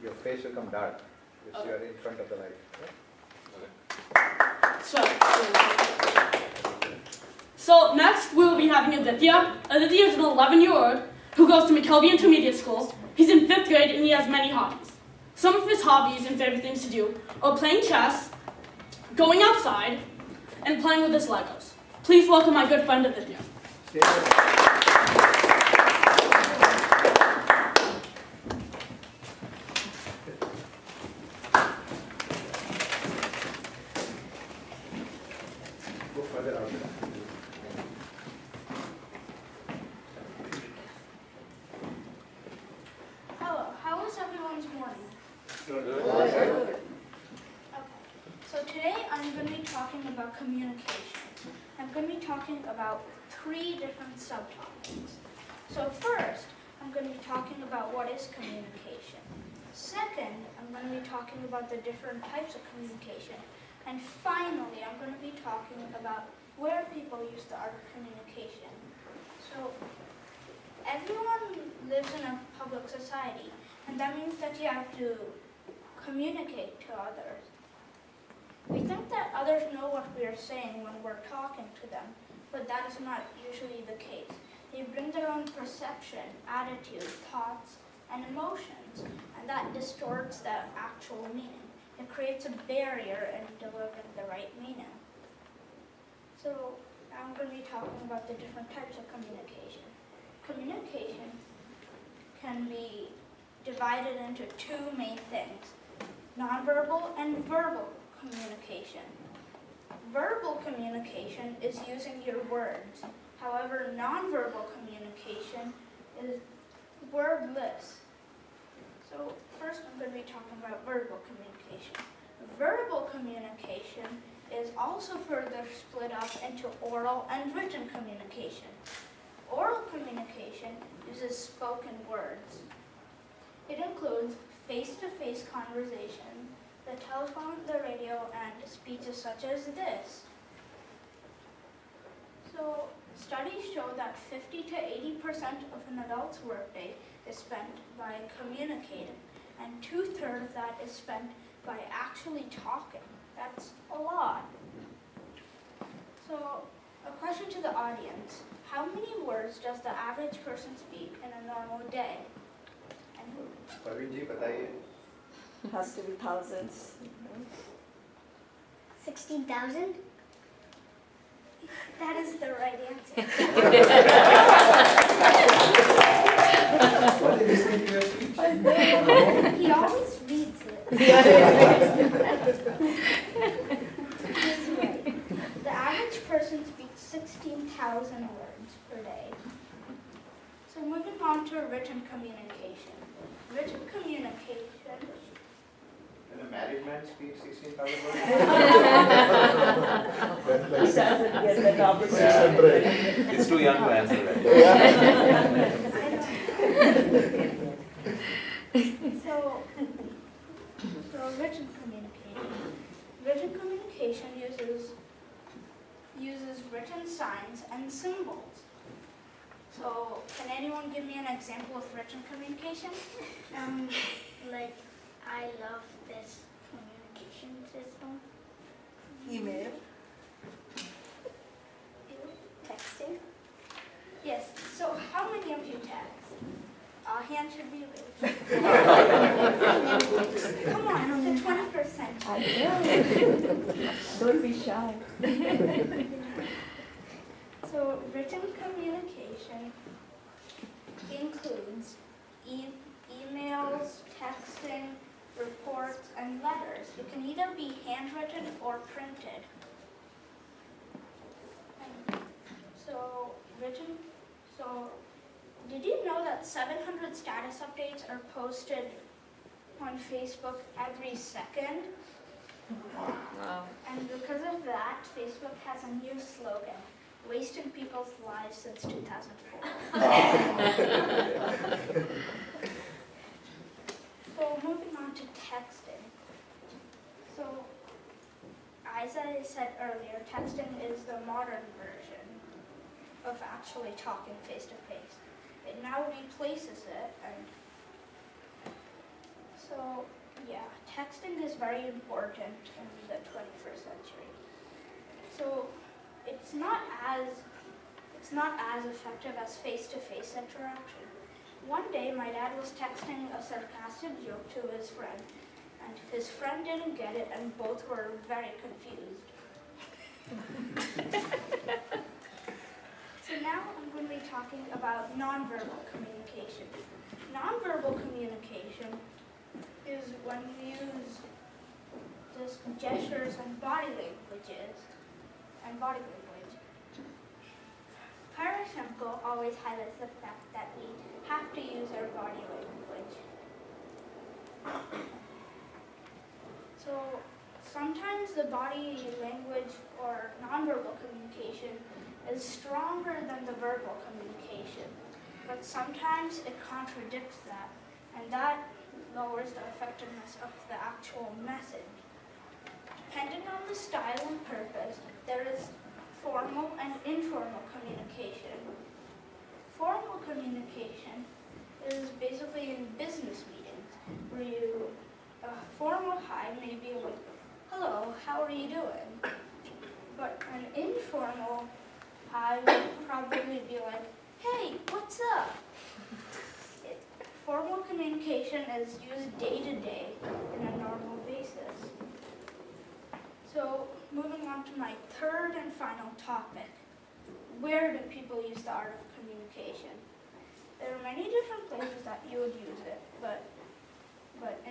your face will come dark if you are in front of the light. So next we will be having Adithya. Adithya is an 11-year-old who goes to McKelvey Intermediate School. He's in 5th grade and he has many hobbies. Some of his hobbies and favorite things to do are playing chess, going outside, and playing with his Legos. Please welcome my good friend Adithya. Go further out. Hello, how was everyone's morning? Good. Okay. So today I'm going to be talking about communication. I'm going to be talking about 3 different subtopics. So first, I'm going to be talking about what is communication. Second, I'm going to be talking about the different types of communication. And finally, I'm going to be talking about where people use the art of communication. So everyone lives in a public society, and that means that you have to communicate to others. We think that others know what we are saying when we're talking to them, but that is not usually the case. They bring their own perception, attitude, thoughts, and emotions, and that distorts the actual meaning. It creates a barrier in delivering the right meaning. So I'm going to be talking about the different types of communication. Communication can be divided into 2 main things: nonverbal and verbal communication. Verbal communication is using your words. However, nonverbal communication is wordless. So first I'm going to be talking about verbal communication. Verbal communication is also further split up into oral and written communication. Oral communication uses spoken words. It includes face-to-face conversation, the telephone, the radio, and speeches such as this. So studies show that 50 to 80% of an adult's workday is spent by communicating, and 2/3 of that is spent by actually talking. That's a lot. So a question to the audience: how many words does the average person speak in a normal day? And who? Praveen ji, बताइए. Has to be thousands. 16,000? That is the right answer. What is listening to your speech? He always reads it. He's right. The average person speaks 16,000 words per day. So moving on to written communication. Written communication. When a married man speaks 16,000 words. He doesn't get the opportunity. It's too young to answer that. So written communication. Written communication uses written signs and symbols. So can anyone give me an example of written communication? Like, I love this communication system. Email. Texting? Yes. So how many of you text? Hand should be raised. Come on, it's the 20%. I know. Don't be shy. So written communication includes emails, texting, reports, and letters. It can either be handwritten or printed. Did you know that 700 status updates are posted on Facebook every second? Wow. And because of that, Facebook has a new slogan: wasting people's lives since 2004. So moving on to texting. So as I said earlier, texting is the modern version of actually talking face to face. It now replaces it, and so Yeah, texting is very important in the 21st century. So it's not as effective as face-to-face interaction. One day, my dad was texting a sarcastic joke to his friend, and his friend didn't get it, and both were very confused. So now I'm going to be talking about nonverbal communication. Nonverbal communication is when we use just gestures and body language. Parashamko always highlights the fact that we have to use our body language. So sometimes the body language or nonverbal communication is stronger than the verbal communication, but sometimes it contradicts that, and that lowers the effectiveness of the actual message. Depending on the style and purpose, there is formal and informal communication. Formal communication is basically in business meetings, where a formal hi may be like, hello, how are you doing? But an informal hi would probably be like, hey, what's up? Formal communication is used day to day in a normal basis. So moving on to my third and final topic, where do people use the art of communication? There are many different places that you would use it, but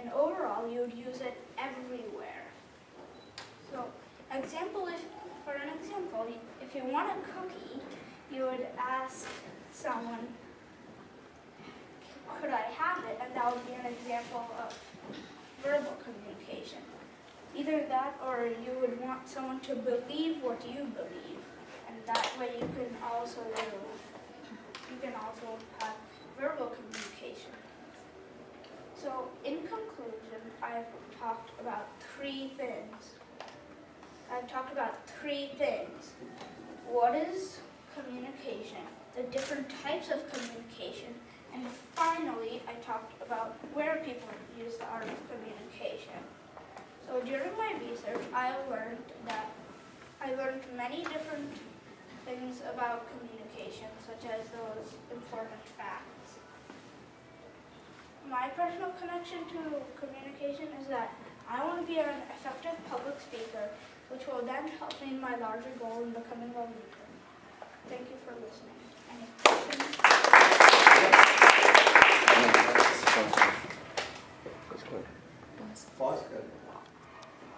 in overall you would use it everywhere. So for an example, if you want a cookie, you would ask someone, could I have it? And that would be an example of verbal communication. Either that or you would want someone to believe what you believe. And that way you can also have verbal communication. So in conclusion, I've talked about three things. What is communication? The different types of communication. And finally, I talked about where people use the art of communication. So during my research, I learned many different things about communication, such as those important facts. My personal connection to communication is that I want to be an effective public speaker, which will then help me in my larger goal in becoming a leader. Thank you for listening. Any questions? Pause.